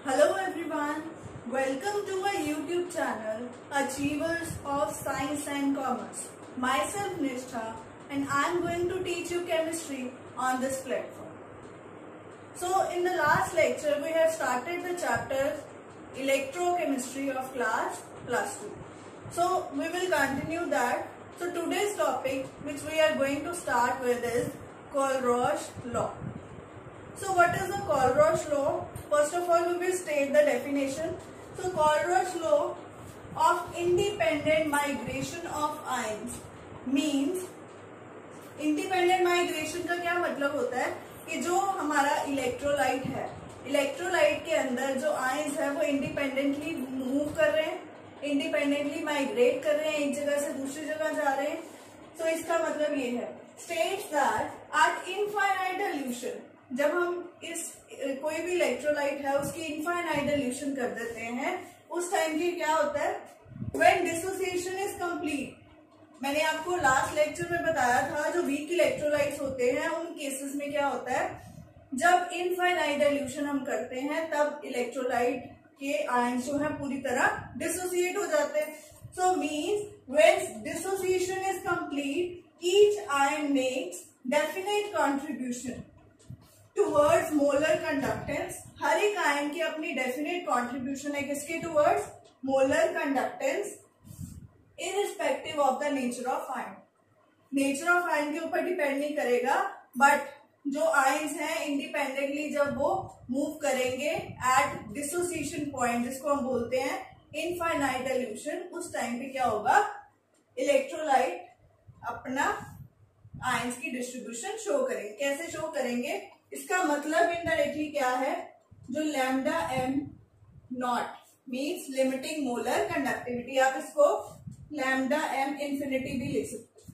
Hello everyone, welcome to our YouTube channel Achievers of Science and Commerce. Myself Nishtha and I am going to teach you chemistry on this platform. So in the last lecture we have started the chapter Electrochemistry of class +2. So we will continue that. So today's topic which we are going to start with is Colrosch law. So what is the Colrosch law? First of all, we will state the definition. So Colrosch law of independent migration of ions means, independent migration का क्या मतलब होता है कि जो हमारा electrolyte है, electrolyte के अंदर जो आयंस है वो इंडिपेंडेंटली मूव कर रहे हैं, इंडिपेंडेंटली माइग्रेट कर रहे हैं, एक जगह से दूसरी जगह जा रहे हैं. तो इसका मतलब ये है, states that at infinite dilution, जब हम इस कोई भी इलेक्ट्रोलाइट है उसकी इनफाइनाइट डिल्यूशन कर देते हैं, उस टाइम की क्या होता है, व्हेन डिसोसिएशन इज कंप्लीट. मैंने आपको लास्ट लेक्चर में बताया था जो वीक इलेक्ट्रोलाइट्स होते हैं उन केसेस में क्या होता है, जब इनफाइनाइट डिल्यूशन हम करते हैं तब इलेक्ट्रोलाइट के आयंस जो है पूरी तरह डिसोसिएट हो जाते हैं. So means when dissociation is complete, each ion makes definite contribution towards molar conductance. हर एक आयन की अपनी डेफिनेट कॉन्ट्रीब्यूशन है किसके towards, molar conductance, irrespective of the nature of ion. Nature of ion के ऊपर डिपेंड नहीं करेगा, बट जो आयंस हैं इंडिपेंडेंटली जब वो मूव करेंगे एट डिसोसिएशन पॉइंट, जिसको हम बोलते हैं इनफाइनाइट डिल्यूशन, उस टाइम पे क्या होगा, इलेक्ट्रोलाइट अपना आयंस की डिस्ट्रीब्यूशन शो करेंगे. कैसे शो करेंगे, इसका मतलब इनडायरेक्टली क्या है, जो lambda M not means limiting molar conductivity, आप इसको लैम्डा एम इंफिनिटी भी लिख सकते हैं.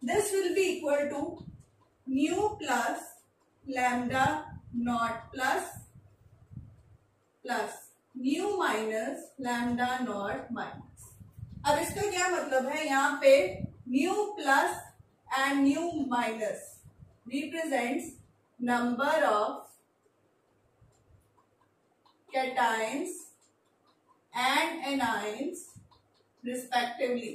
This will be equal to nu plus lambda not plus nu minus lambda not minus. अब इसका क्या मतलब है, यहाँ पे nu plus and nu minus represents number of cations and anions respectively.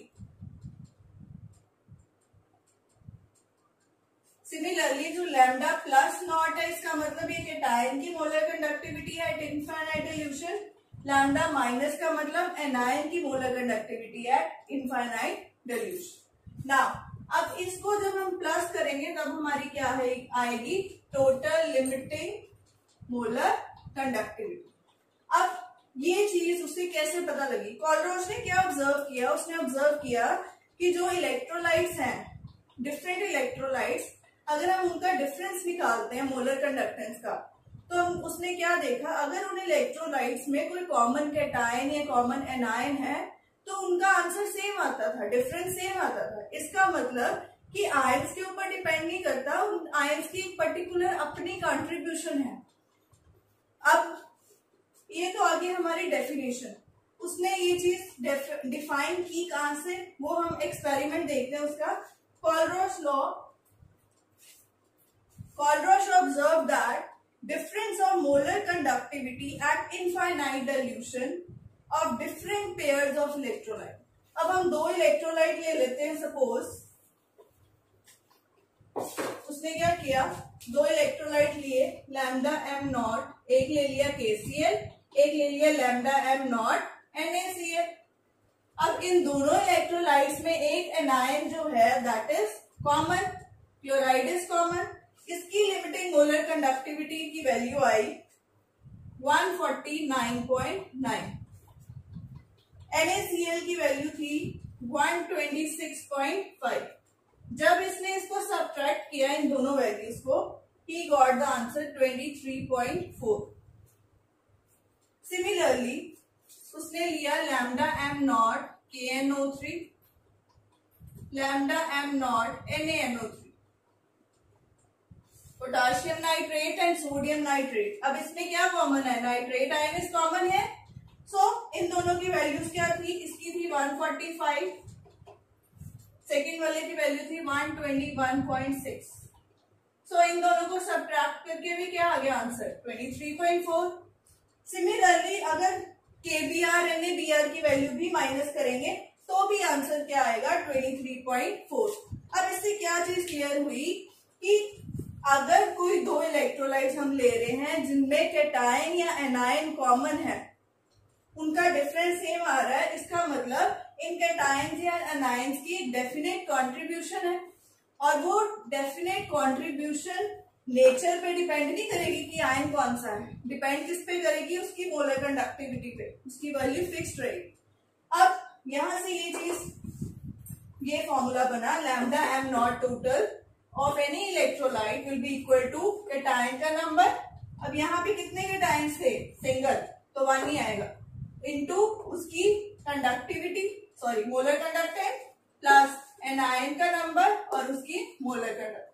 Similarly जो लैम्डा प्लस नॉट है, इसका मतलब ये कैटायन की मोलर कंडक्टिविटी है at infinite dilution. Lambda minus का मतलब एनायन की मोलर कंडक्टिविटी है इनफाइनाइट डिल्यूशन. नाउ अब इसको जब हम प्लस करेंगे तब हमारी क्या है आएगी, टोटल लिमिटिंग मोलर कंडक्टिविटी. अब ये चीज उसे कैसे पता लगी, कॉलरोच ने क्या ऑब्जर्व किया, उसने ऑब्जर्व किया कि जो इलेक्ट्रोलाइट्स हैं, डिफरेंट इलेक्ट्रोलाइट्स, अगर हम उनका डिफरेंस निकालते हैं मोलर कंडक्टेंस का, तो हम उसने क्या देखा, अगर उन इलेक्ट्रोलाइट्स में कोई कॉमन कैटायन या कॉमन एनायन है तो उनका आंसर सेम आता था, डिफरेंस सेम आता था. इसका मतलब कि आयंस के ऊपर डिपेंड नहीं करता, उन आयंस की पर्टिकुलर अपनी कंट्रीब्यूशन है. अब ये तो आगे हमारी डेफिनेशन, उसने ये चीज डिफाइन की कहां से, वो हम एक्सपेरिमेंट देखते हैं उसका. Colrosch observed that difference of molar conductivity at infinite dilution of different pairs of electrolyte. अब हम दो इलेक्ट्रोलाइट ले लेते हैं, सपोज उसने क्या किया, दो इलेक्ट्रोलाइट लिए, लैम्डा एम नॉट, एक ले लिया KCl, एक ले लिया लैम्डा एम नॉट NaCl. अब इन दोनों इलेक्ट्रोलाइट्स में एक एनायन जो है that is common, chloride is common. इसकी लिमिटिंग मोलर कंडक्टिविटी की वैल्यू आई 149.9. NaCl की वैल्यू थी 126.5. जब इसने इसको सब्ट्रैक्ट किया इन दोनों वैल्यूज को, he got the answer 23.4. Similarly उसने लिया lambda M not KNO3, lambda M not NaNO3, potassium nitrate and sodium nitrate. अब इसमें क्या कॉमन है, नाइट्रेट आयन इज कॉमन है. सो इन दोनों की वैल्यूज क्या थी, इसकी थी 145, सेकेंड वाले की वैल्यू थी 121.6. सो इन दोनों को सब्ट्रैक्ट करके भी क्या आ गया आंसर 23.4. सिमिलरली अगर KBr NaBr की वैल्यू भी माइनस करेंगे तो भी आंसर क्या आएगा 23.4। अब इससे क्या चीज क्लियर हुई कि अगर कोई दो इलेक्ट्रोलाइट्स हम ले रहे हैं जिनमें कैटायन या एनायन कॉमन है, उनका डिफरेंस सेम आ रहा है, इसका मतलब इन कैटायंस या एनायंस की डेफिनेट कंट्रीब्यूशन है। और वो डेफिनेट कंट्रीब्यूशन नेचर पे डिपेंड नहीं करेगी कि आयन कौन सा है, डिपेंड किस पे करेगी, उसकी मोलर कंडक्टिविटी पे, उसकी वैल्यू फिक्स्ड रहेगी। अब यहां से ये चीज, ये फॉर्मूला बना lambda M not total of any electrolyte will be equal to cation का नंबर। अब यहाँ पे कितने कैटायंस थे, सिंगल, तो 1 ही आएगा, इनटू उसकी conductivity, sorry molar conductance, plus anion का नंबर और उसकी मोलर कंडक्टेंस।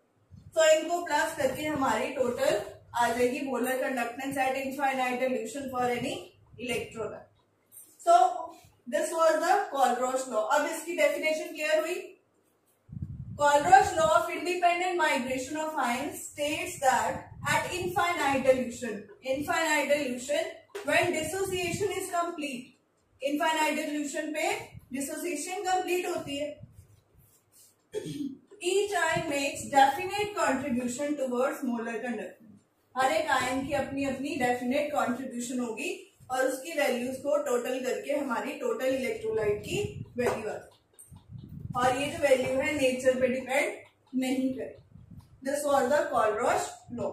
तो इनको प्लस करके हमारी टोटल आ जाएगी molar conductance at infinite solution for any electrolyte. So this was the Kohlrausch law. अब इसकी डेफिनेशन क्लियर हुई। Colruy's law of independent migration of ions states that at infinite dilution when dissociation is complete, infinite dilution पे dissociation complete होती है, each ion makes definite contribution towards molar conductance। हर एक आयन की अपनी अपनी डेफिनेट कंट्रीब्यूशन होगी और उसकी वैल्यूज को टोटल करके हमारी टोटल इलेक्ट्रोलाइट की वैल्यू आती है, और ये जो वैल्यू है नेचर पे डिपेंड नहीं करे। This was the Kohlrausch law.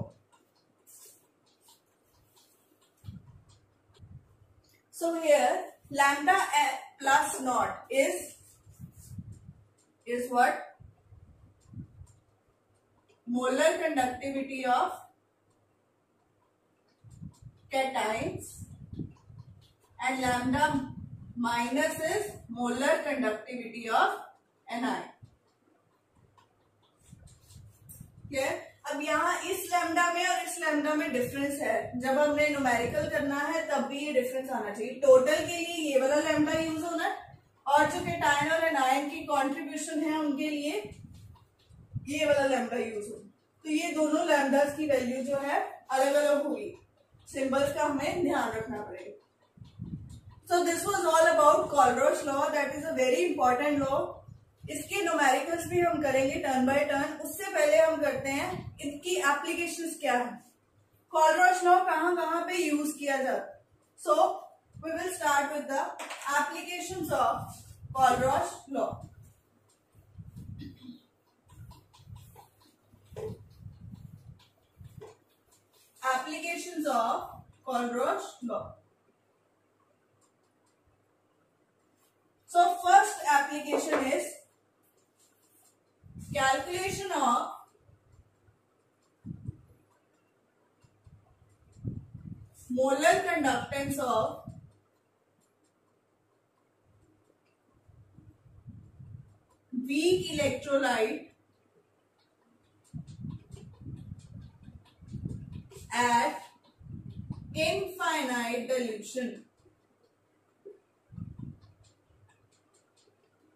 So here lambda plus naught is what, molar conductivity of cations and lambda minus is molar conductivity of anion। ठीक है, अब यहाँ इस लैम्डा में और इस लैम्डा में डिफरेंस है, जब हमने न्यूमेरिकल करना है तब भी ये डिफरेंस आना चाहिए। टोटल के लिए ये वाला लैम्डा यूज होना है और जो कैटायन और एनायन की कंट्रीब्यूशन है उनके लिए ये वाला लैम्डा यूज होगा। तो ये दोनों लैम्डास की वैल्यू जो है अलग अलग होगी, सिंबल्स का हमें ध्यान रखना पड़ेगा। So this was all about Kohlrausch law, that is a very important law. इसके न्यूमेरिकल्स भी हम करेंगे टर्न बाय टर्न। उससे पहले हम करते हैं इनकी एप्लीकेशंस क्या है, कोलरोच लॉ कहाँ कहाँ पे यूज किया जाता है। So we will start with the applications of Kohlrausch law. Applications of Kohlrausch law. So first application is calculation of molar conductance of weak electrolyte at infinite dilution.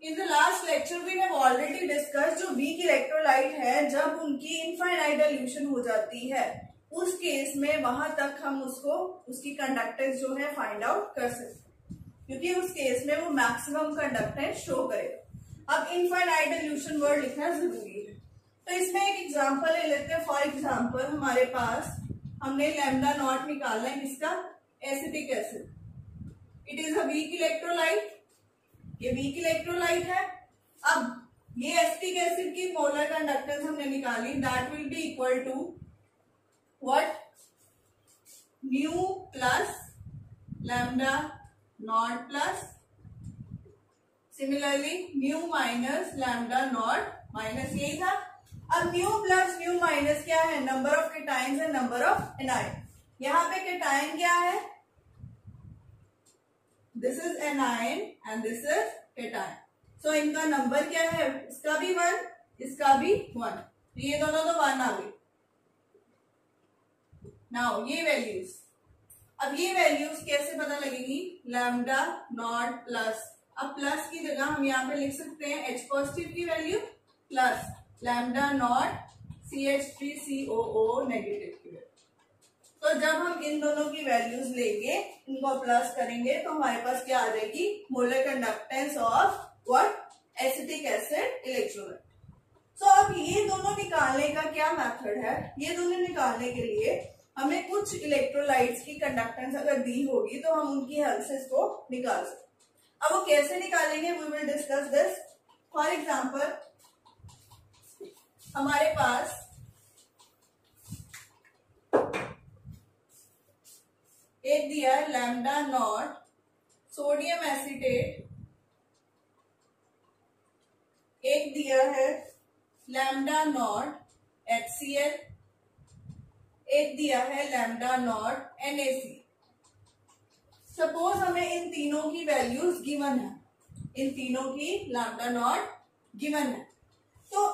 In the last lecture we have already discussed जो weak electrolyte है जब उनकी infinite dilution हो जाती है उस case में वहां तक हम उसको उसकी कंडक्टेंस जो है फाइंड आउट कर सकते हैं, क्योंकि उस केस में वो मैक्सिमम कंडक्टेंस शो करेगा। अब इनफाइनाइट डिल्यूशन वर्ड लिखना जरूरी है, तो इसमें एक एग्जांपल ले लेते हैं। फॉर एग्जांपल हमारे पास हमने लैम्डा नॉट निकालना है, किसका, acetic acid. It is a weak electrolyte, ये वीक इलेक्ट्रोलाइट है। अब ये एसिटिक एसिड की मोलर कंडक्टेंस हमने निकाली, that will be equal to what, nu plus lambda not plus similarly nu minus lambda not minus, यही था। अब न्यू प्लस न्यू माइनस क्या है, number of cations and number of anion. यहाँ पे कैटायन क्या है, this is anion and this is cation. सो इनका नंबर क्या है, इसका भी 1 इसका भी 1, ये दोनों तो 1 आ गई। नाउ ये वैल्यूज, अब ये वैल्यूज कैसे पता लगेगी, लैम्डा नॉट प्लस, अब प्लस की जगह हम यहाँ पे लिख सकते हैं H पॉजिटिव की value plus lambda not CH3COO negative की वैल्यू। तो जब हम इन दोनों की वैल्यूज लेंगे, इनको प्लस करेंगे, तो हमारे पास क्या आ जाएगी, molar conductance of what, acetic acid electrolyte. तो अब ये दोनों निकालने का क्या मेथड है, ये दोनों निकालने के लिए हमें कुछ इलेक्ट्रोलाइट्स की कंडक्टेंस अगर दी होगी तो हम उनकी हेल्प से इसको निकाल सकते। अब वो कैसे निकालेंगे, we will discuss this. For example हमारे पास एक दिया है लैम्डा नॉट सोडियम एसीटेट, एक दिया है लैम्डा नॉट HCl, एक दिया है लैम्डा नॉट NaC। सपोज हमें इन तीनों की वैल्यूज गिवन है, इन तीनों की लैम्डा नॉट गिवन है, तो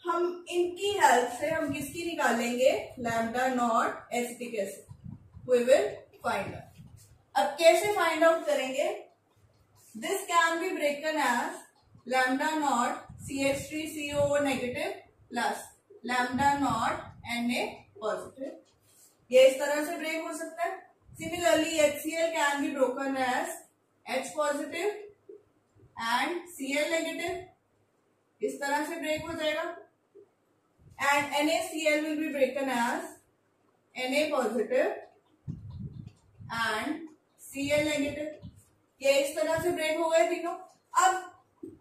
हम इनकी हेल्प से हम किसकी निकालेंगे, lambda not acetic acid. We will find out. अब कैसे फाइंड आउट करेंगे, this can be broken as lambda not CH3CO negative plus lambda not Na positive, ये इस तरह से ब्रेक हो सकता है। Similarly HCl can be broken as H positive and Cl negative, इस तरह से ब्रेक हो जाएगा। And NaCl will be broken as Na positive and Cl negative, ये इस तरह से ब्रेक हो गए तीनों। अब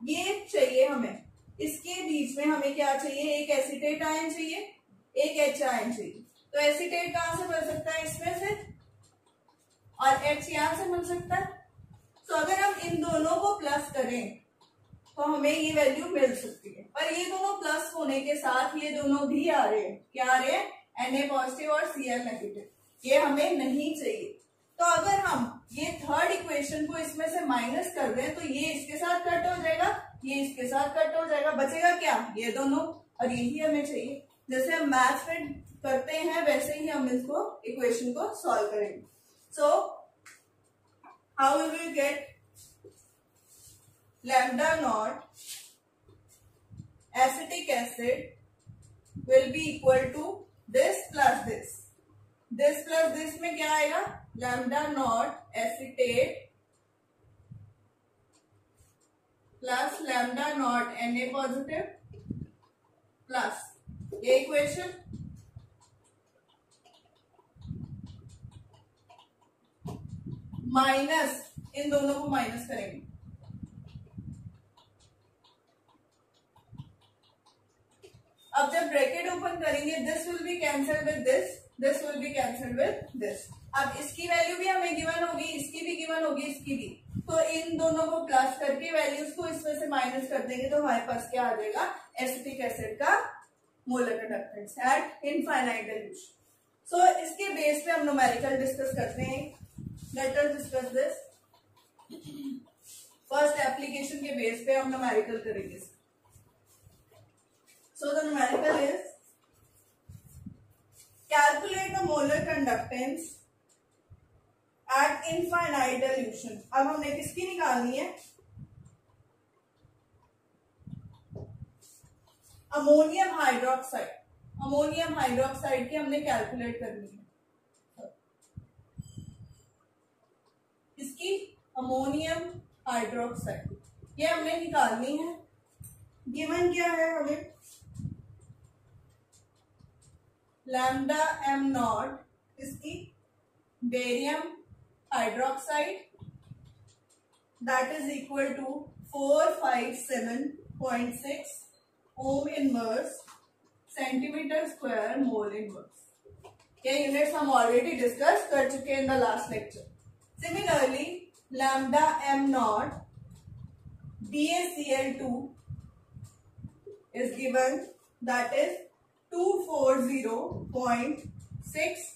ये चाहिए हमें, इसके बीच में हमें क्या चाहिए, एक एसीटेट आयन चाहिए, एक H आयन चाहिए। तो एसीटेट कहां से बन सकता है, इसमें से, और H यहां से बन सकता है। तो अगर हम इन दोनों को प्लस करें तो हमें ये वैल्यू मिल सकती है। पर ये दोनों प्लस होने के साथ ये दोनों भी आ रहे हैं, क्या आ रहे हैं, Na पॉजिटिव और Cl नेगेटिव, ये हमें नहीं चाहिए। तो अगर हम ये थर्ड इक्वेशन को इसमें से माइनस कर दें तो ये इसके साथ कट हो जाएगा, ये इसके साथ कट हो जाएगा, बचेगा क्या, ये दोनों, और यही हमें चाहिए। जैसे हम मैथ्स में करते हैं वैसे ही हम इसको इक्वेशन को सॉल्व करेंगे। So how will we get lambda not acetic acid will be equal to this plus this, this plus this में क्या आएगा, lambda not acetate plus lambda not Na positive plus ये इक्वेशन माइनस, इन दोनों को minus करेंगे, अब जब ब्रैकेट ओपन करेंगे this will be cancel with this, this will be cancel with this. अब इसकी वैल्यू भी हमें गिवन होगी, इसकी भी गिवन होगी, इसकी भी, तो इन दोनों को प्लस करके वैल्यूज को इसमें से माइनस कर देंगे तो हमारे पास क्या आ जाएगा, एसिटिक एसिड का molar conductance at infinite dilution. So इसके बेस पे हम न्यूमेरिकल डिस्कस करते हैं। Let us discuss this. First application के बेस पे हम न्यूमेरिकल करेंगे। So the numerical is calculate the molar conductance at infinite dilution. अब हमने किसकी निकालनी है, अमोनियम हाइड्रोक्साइड, अमोनियम हाइड्रोक्साइड की हमने कैलकुलेट करनी है, इसकी अमोनियम हाइड्रोक्साइड ये हमने निकालनी है। गिवन क्या है हमें, लैम्डा एम नॉट, इसकी barium hydroxide that is equal to 457.6 ohm inverse centimetre square mole inverse. ये यूनिट्स हम ऑलरेडी डिस्कस कर चुके हैं in the last lecture. Similarly lambda M not BaCl2 is given, that is 240.6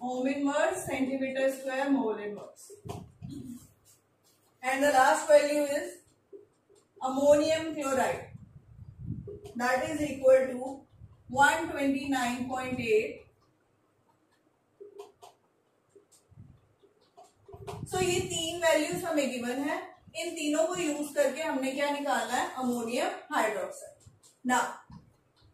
ohm inverse centimeter square mole inverse, and the last value is ammonium chloride, that is equal to 129.8. So ये तीन values हमें given है, इन तीनों को use करके हमने क्या निकालना है, अमोनियम हाइड्रोक्साइड। ना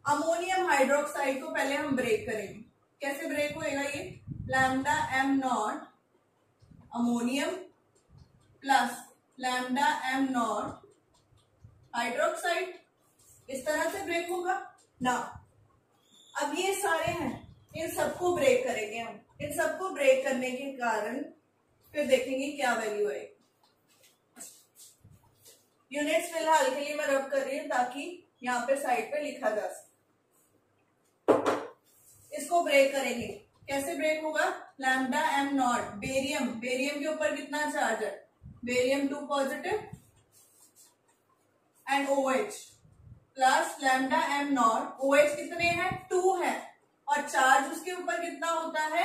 अमोनियम हाइड्रोक्साइड को पहले हम ब्रेक करेंगे, कैसे ब्रेक होएगा ये, lambda M not ammonium plus lambda M not hydroxide, इस तरह से ब्रेक होगा ना। अब ये सारे हैं, इन सबको ब्रेक करेंगे हम। इन सबको ब्रेक करने के कारण फिर देखेंगे क्या वैल्यू है। यूनिट्स फिलहाल के लिए मैं रब कर रही हूं ताकि यहाँ पे साइड पे लिखा जा सके। इसको ब्रेक करेंगे, कैसे ब्रेक होगा, lambda M naught barium, barium के ऊपर कितना चार्ज है, barium 2 positive and OH plus lambda M not, OH कितने हैं 2 है और चार्ज उसके ऊपर कितना होता है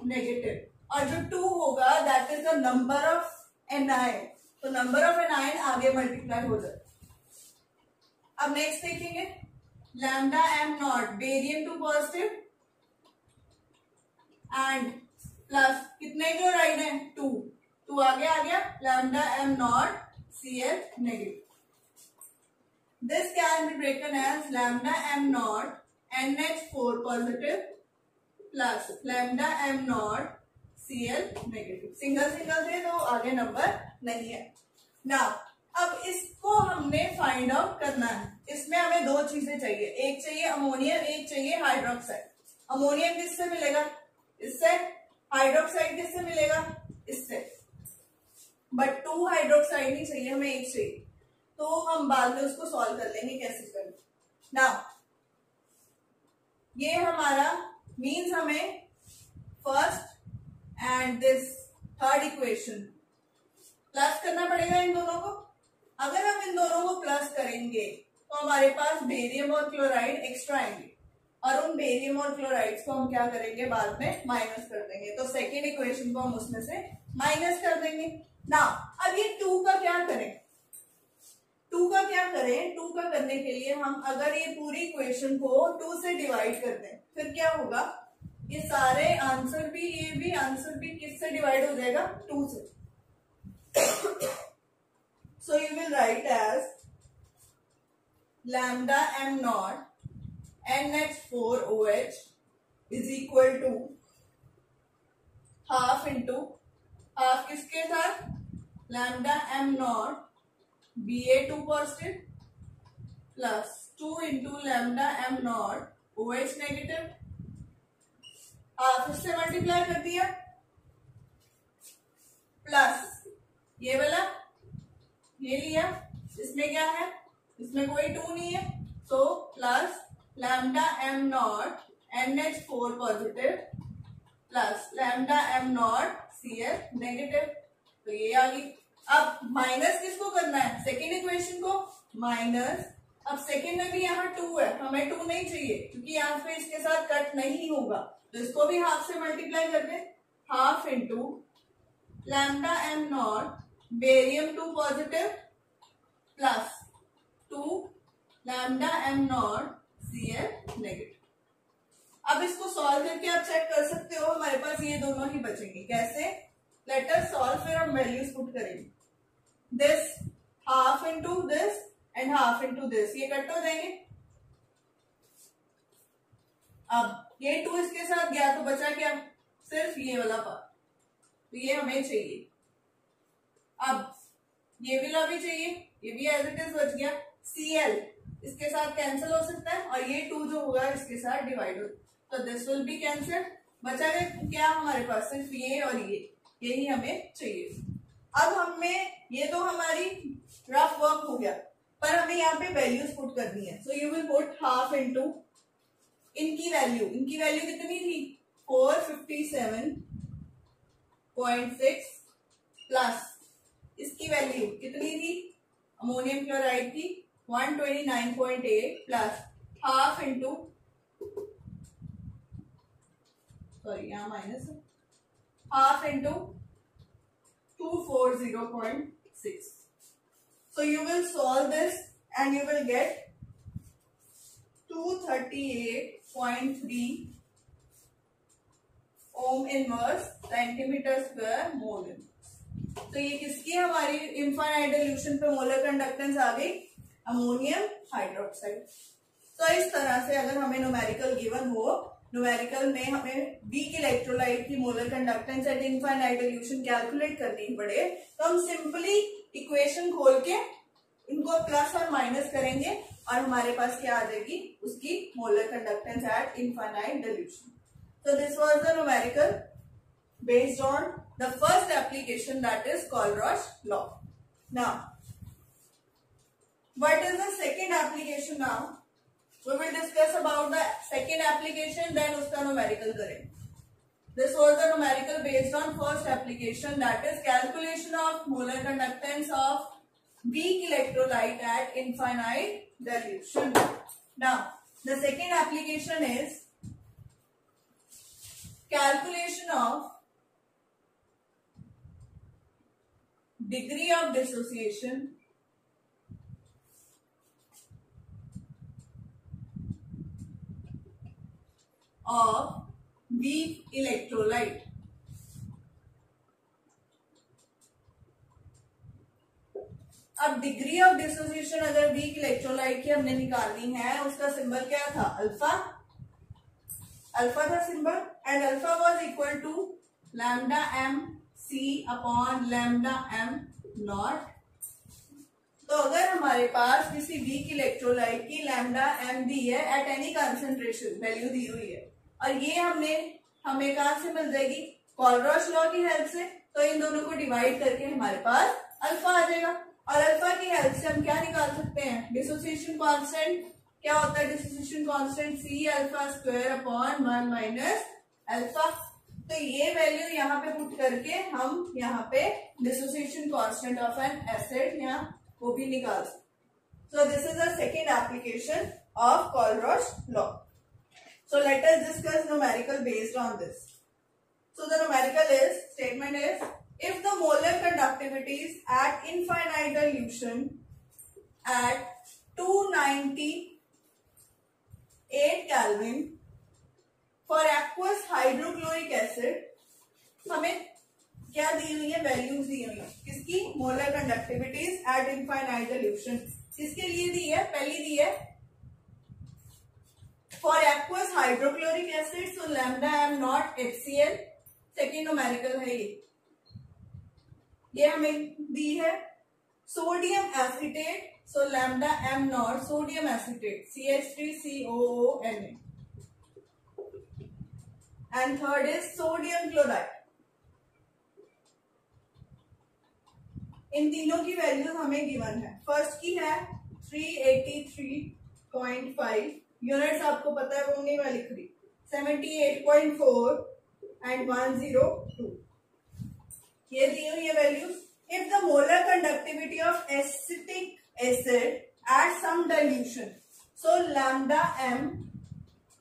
नेगेटिव, और जो 2 होगा that is the number of anion, तो नंबर ऑफ एनायन आगे मल्टीप्लाई हो जाए। अब नेक्स्ट देखेंगे, lambda M naught barium 2 positive and plus कितने क्लोराइड है 2 आगे आ गया, lambda M naught Cl negative. This can be taken as lambda m naught NH4 positive plus lambda m naught Cl negative। Single single थे तो आगे number नहीं है ना। अब इसको हमने फाइंड आउट करना है। इसमें हमें 2 चीजें चाहिए, एक चाहिए अमोनियम, एक चाहिए हाइड्रोक्साइड। अमोनियम किससे मिलेगा, इससे। हाइड्रोक्साइड किससे मिलेगा, इससे। बट 2 हाइड्रोक्साइड नहीं चाहिए, हमें एक चाहिए, तो हम बाद में उसको सॉल्व कर लेंगे कैसे करें ना। ये हमारा मीन्स हमें first and this third equation plus करना पड़ेगा इन दोनों को। अगर हम इन दोनों को प्लस करेंगे तो हमारे पास बेरियम और क्लोराइड एक्स्ट्रा आएंगे, और उन बेरियम और क्लोराइड्स को हम क्या करेंगे बाद में माइनस कर देंगे, तो सेकेंड इक्वेशन को हम उसमें से माइनस कर देंगे ना। अब ये 2 का क्या करें, 2 का क्या करें, 2 का करने के लिए हम अगर ये पूरी इक्वेशन को 2 से डिवाइड कर दें फिर क्या होगा, ये सारे आंसर भी, ये भी आंसर भी किससे डिवाइड हो जाएगा 2 से। So you will write as lambda M not NH4OH is equal to half into half किसके साथ, lambda M not Ba2 positive plus 2 into lambda M not OH negative, half इससे मल्टीप्लाई कर दिया प्लस ये वाला ये लिया, इसमें क्या है, इसमें कोई 2 नहीं है, तो plus lambda M not NH4 positive plus lambda M naught Cl negative, तो ये आ गई। अब माइनस किसको करना है, सेकेंड इक्वेशन को माइनस। अब सेकेंड में भी यहाँ 2 है, हमें 2 नहीं चाहिए क्योंकि यहाँ पे इसके साथ कट नहीं होगा, तो इसको भी हाफ से मल्टीप्लाई कर दे, half into lambda M naught barium 2 positive plus 2 lambda M naught Cl negative. अब इसको सॉल्व करके आप चेक कर सकते हो, हमारे पास ये दोनों ही बचेंगे। कैसे, लेट अस सॉल्व, फिर हम वैल्यूज पुट करेंगे। This half into this and half into this, ये कट हो जाएंगे। अब ये 2 इसके साथ गया तो बचा क्या, सिर्फ ये वाला पार्ट, तो ये हमें चाहिए। अब ये वाला भी चाहिए, ये भी एज इट इज बच गया। Cl इसके साथ कैंसिल हो सकता है और ये 2 जो होगा इसके साथ डिवाइड हो, तो दिस विल बी कैंसिल। बचा गया क्या हमारे पास, सिर्फ ये और ये, यही हमें चाहिए। अब हमें ये तो हमारी रफ वर्क हो गया, पर हमें यहाँ पे वैल्यूज पुट करनी है। सो you will put half into इनकी वैल्यू कितनी थी 457.6 प्लस इसकी वैल्यू कितनी थी, अमोनियम क्लोराइड की 129.8 प्लस हाफ इंटू, सॉरी यहाँ माइनस है, half into 240.6. So you will solve this and you will get 238.3 ohm inverse centimeter square mole inverse. तो ये किसकी हमारी इनफाइनाइट डिल्यूशन पे मोलर कंडक्टेंस आ गई, अमोनियम हाइड्रोक्साइड। तो इस तरह से अगर हमें न्यूमेरिकल गिवन हो न्यूमेरिकल में हमें वीक इलेक्ट्रोलाइट की molar conductance at infinite solution calculate करनी पड़े तो हम सिंपली इक्वेशन खोल के इनको प्लस और माइनस करेंगे और हमारे पास क्या आ जाएगी, उसकी molar conductance at infinite solution. So this was the numerical based on the first application, that is Colruy's law. Now, what is the second application now? We will discuss about the second application, then uska numerical करेंगे. This was the numerical based on first application, that is calculation of molar conductance of weak electrolyte at infinite dilution. Now, the second application is calculation of degree of dissociation of weak electrolyte. अब degree of dissociation अगर weak electrolyte की हमने निकालनी है, उसका symbol क्या था, alpha. Alpha था symbol and alpha was equal to lambda M C upon lambda M not. तो अगर हमारे पास किसी वीक इलेक्ट्रोलाइट की लैम्डा एम दी है एट एनी कंसंट्रेशन, वैल्यू दी हुई है, और ये हमें कहां से मिल जाएगी, कॉलरॉस लॉ की हेल्प से. तो इन दोनों को डिवाइड करके हमारे पास अल्फा आ जाएगा और अल्फा की हेल्प से हम क्या निकाल सकते हैं, डिसोसिएशन कांस्टेंट. क्या होता है dissociation constant, C alpha square upon 1 minus alpha. तो ये वैल्यू यहाँ पे पुट करके हम यहाँ पे dissociation constant of an acid यहाँ वो भी निकाल सकते. So this is the second application of Kohlrausch law. So let us discuss numerical based on this. So the numerical is, statement is, if the molar conductivities at infinite dilution at 298 Kelvin for aqueous hydrochloric acid, हमें क्या दी हुई है, values दी हुई है किसकी, molar conductivities at infinite dilution. किसके लिए दी है, पहली दी है for aqueous hydrochloric acid, so lambda m naught HCl. Second numerical है ये हमें दी है sodium acetate, so lambda M naught sodium acetate CH3COONA. And third is sodium chloride. इन तीनों की वैल्यूज हमें गिवन है. फर्स्ट की है 383.5, यूनिट्स आपको पता है वो नहीं मैं लिख रही, 78.4 एंड 102. ये दी हुई है values. If the molar conductivity of acetic acid at some dilution, so lambda M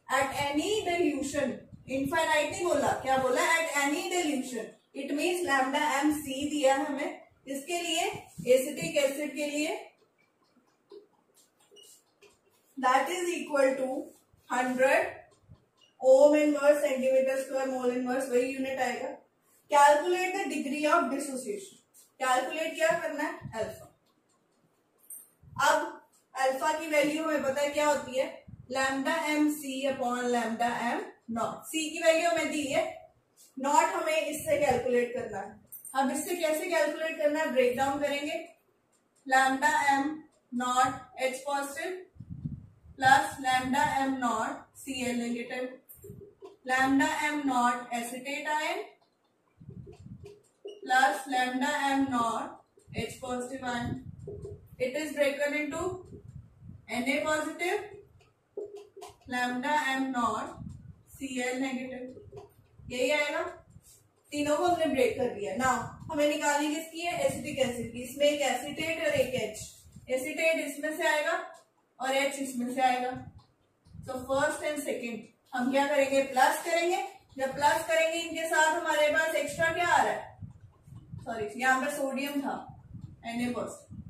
at any dilution, infinite नहीं बोला, क्या बोला, at any dilution, it means lambda M C दिया हमें. इसके लिए एसिटिक एसिड के लिए that is equal to 100 Om inverse centimetre square mole inverse, वही यूनिट आएगा. Calculate the degree of dissociation. Calculate क्या करना है, अल्फा. अब अल्फा की वैल्यू हमें पता है क्या होती है, lambda M C upon lambda M naught. C की वैल्यू हमें दी है, नॉट हमें इससे कैलकुलेट करना है. अब इससे कैसे कैलकुलेट करना है, ब्रेक डाउन करेंगे. Lambda M not H positive plus lambda M naught Cl negative, lambda M not acetate ion plus lambda M not H positive ion. It is ब्रेकन into Na positive lambda M naught Cl negative. यही आएगा. तीनों को हमने break कर दिया. Now हमें निकालनी किसकी है, एसिटिक एसिड की. इसमें एक एसिटेट और एक H. एसिटेट इसमें से आएगा और H इसमें से आएगा. तो फर्स्ट एंड सेकेंड हम क्या करेंगे, प्लस करेंगे. जब प्लस करेंगे इनके साथ हमारे पास एक्स्ट्रा क्या आ रहा है, सॉरी यहाँ पे सोडियम था Na पॉजिटिव,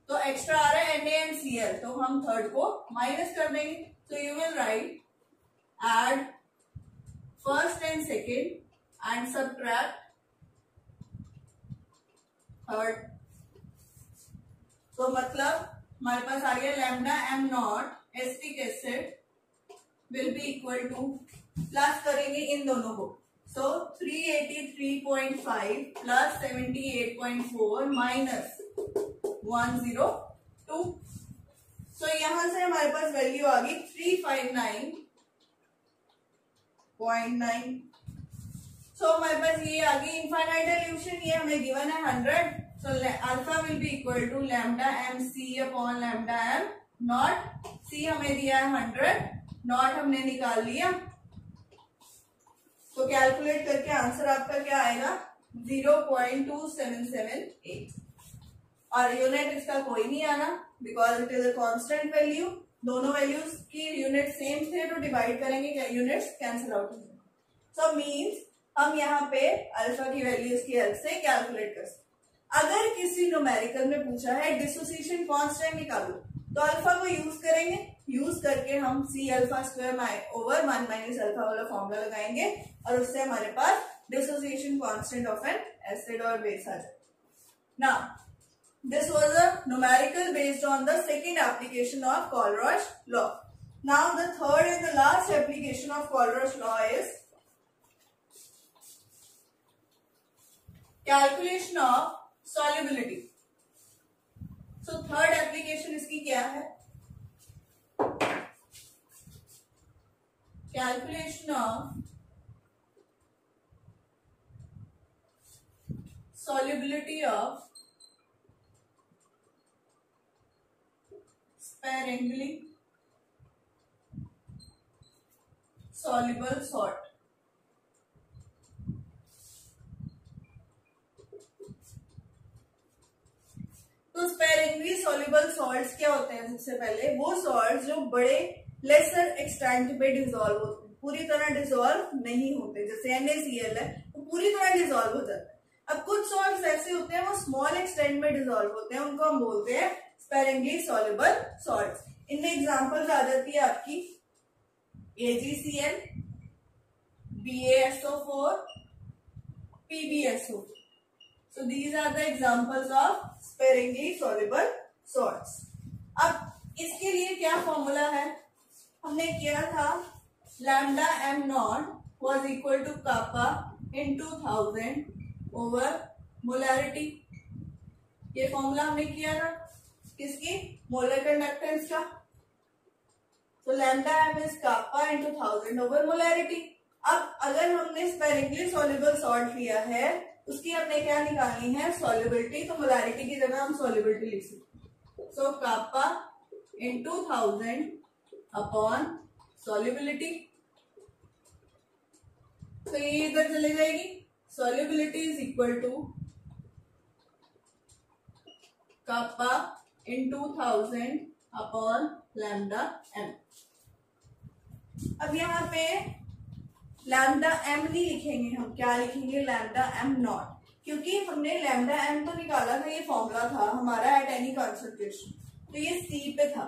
तो एक्स्ट्रा आ रहा है NaCl, तो हम थर्ड को माइनस कर देंगे. तो you will write add first and second and subtract third. तो मतलब हमारे पास आ गया lambda M not acetic acid will be equal to plus करेंगे इन दोनों को। सो 383.5 प्लस 78.4 माइनस 102। सो यहां से हमारे पास वैल्यू आ गई 359.9। सो हमारे पास ये आ गई इनफाइनाइट इल्यूशन, ये हमें गिवन है 100। So alpha will be equal to lambda M C upon lambda M naught. C हमें दिया है 100, नॉट हमने निकाल लिया। तो कैलकुलेट करके आंसर आपका क्या आएगा 0.2778। और यूनिट इसका कोई नहीं आना because it is a constant value. दोनों वैल्यूज की यूनिट सेम थे तो डिवाइड करेंगे, यूनिट्स कैंसिल आउट हो जाएंगे। सो मीन्स हम यहाँ पे अल्फा की वैल्यूज की हेल्प से कैलकुलेट कर सकते। अगर किसी न्यूमेरिकल में पूछा है डिसोसिएशन कांस्टेंट निकालो तो अल्फा को यूज करेंगे, यूज करके हम C alpha square over 1 minus alpha वाला फॉर्मूला लगाएंगे और उससे हमारे पास dissociation constant of an acid और बेस आ जाए। Now this was a numerical based on the second application of Colruyt law. Now the third and the last application of Colruyt law is calculation of solubility. So third application इसकी क्या है? Calculation of solubility of sparingly soluble salt. तो sparingly soluble salts क्या होते हैं? सबसे पहले वो सॉल्ट्स जो बड़े लेसर एक्सटेंट पे डिसॉल्व होते हैं, पूरी तरह डिसॉल्व नहीं होते। जैसे NaCl है वो पूरी तरह डिसॉल्व हो जाता है। अब कुछ सॉल्ट्स ऐसे होते हैं वो स्मॉल एक्सटेंट में डिसॉल्व होते हैं, उनको हम बोलते हैं स्पेरिंगली सॉल्युबल सॉल्ट्स। इनमें एग्जांपल्स आ जाती है आपकी AgCl, BaSO4, PbSO4. So these are the examples of sparingly soluble salts. अब इसके लिए क्या फॉर्मूला है? हमने किया था lambda M not was equal to kappa in 2000 over molarity. ये फॉर्मूला हमने किया था किसकी? मोलर कंडक्टेंस का। तो lambda M is kappa into 1000 over molarity. अब अगर हमने स्पेरिंगली सॉल्युबल सॉल्ट लिया है उसकी हमने क्या निकालनी है? सॉल्युबिलिटी। तो मोलैरिटी की जगह हम सॉल्युबिलिटी लिख सकते। So kappa into 1000 upon solubility. तो ये इधर चले जाएगी। Solubility is equal to kappa into 1000 upon lambda M. अब यहाँ पे लैम्डा एम नहीं लिखेंगे, हम क्या लिखेंगे? लैम्डा एम नॉट, क्योंकि हमने लैम्डा एम तो निकाला था, ये फॉर्मूला था हमारा एट एनी कंसंट्रेशन, तो ये सी पे था।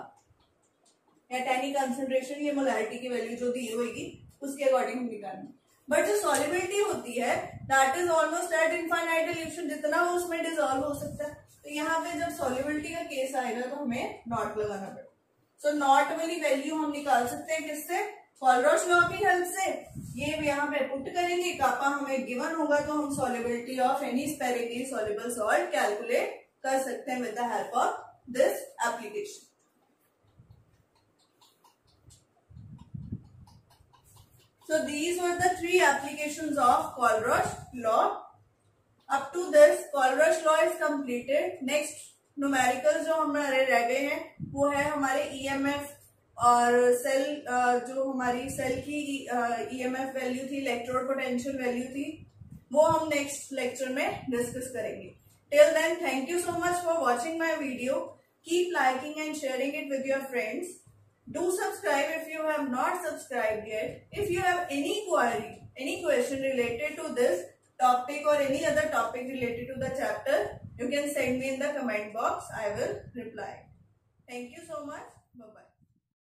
एट एनी कंसंट्रेशन ये मोलैरिटी की वैल्यू जो दी होगी उसके अकॉर्डिंग हम निकालेंगे। बट जो सॉल्युबिलिटी होती है that is almost eight infinite evolution, जितना वो उसमें डिसॉल्व हो सकता है। तो यहाँ पे जब सॉल्युबिलिटी का केस आएगा तो हमें नॉट लगाना पड़ेगा। सो नॉट वाली वैल्यू हम निकाल सकते हैं किससे? कोलरॉच लॉ की हेल्प से। ये यहाँ पे पुट करेंगे, कापा हमें गिवन होगा तो हम solubility of any sparingly soluble salt calculate कर सकते हैं with the help of this application. So these were the three applications of Colruyt law. Up to this, Colruyt law is completed. Next numerical जो हमारे रह गए हैं वो है हमारे EMF और सेल, जो हमारी सेल की EMF वैल्यू थी, इलेक्ट्रोड पोटेंशियल वैल्यू थी, वो हम नेक्स्ट लेक्चर में डिस्कस करेंगे। Till then, thank you so much for watching my video. Keep liking and sharing it with your friends. Do subscribe if you have not subscribed yet. If you have any query, any question related to this topic or any other topic related to the chapter, you can send me in the comment box. I will reply. Thank you so much. Bye-bye.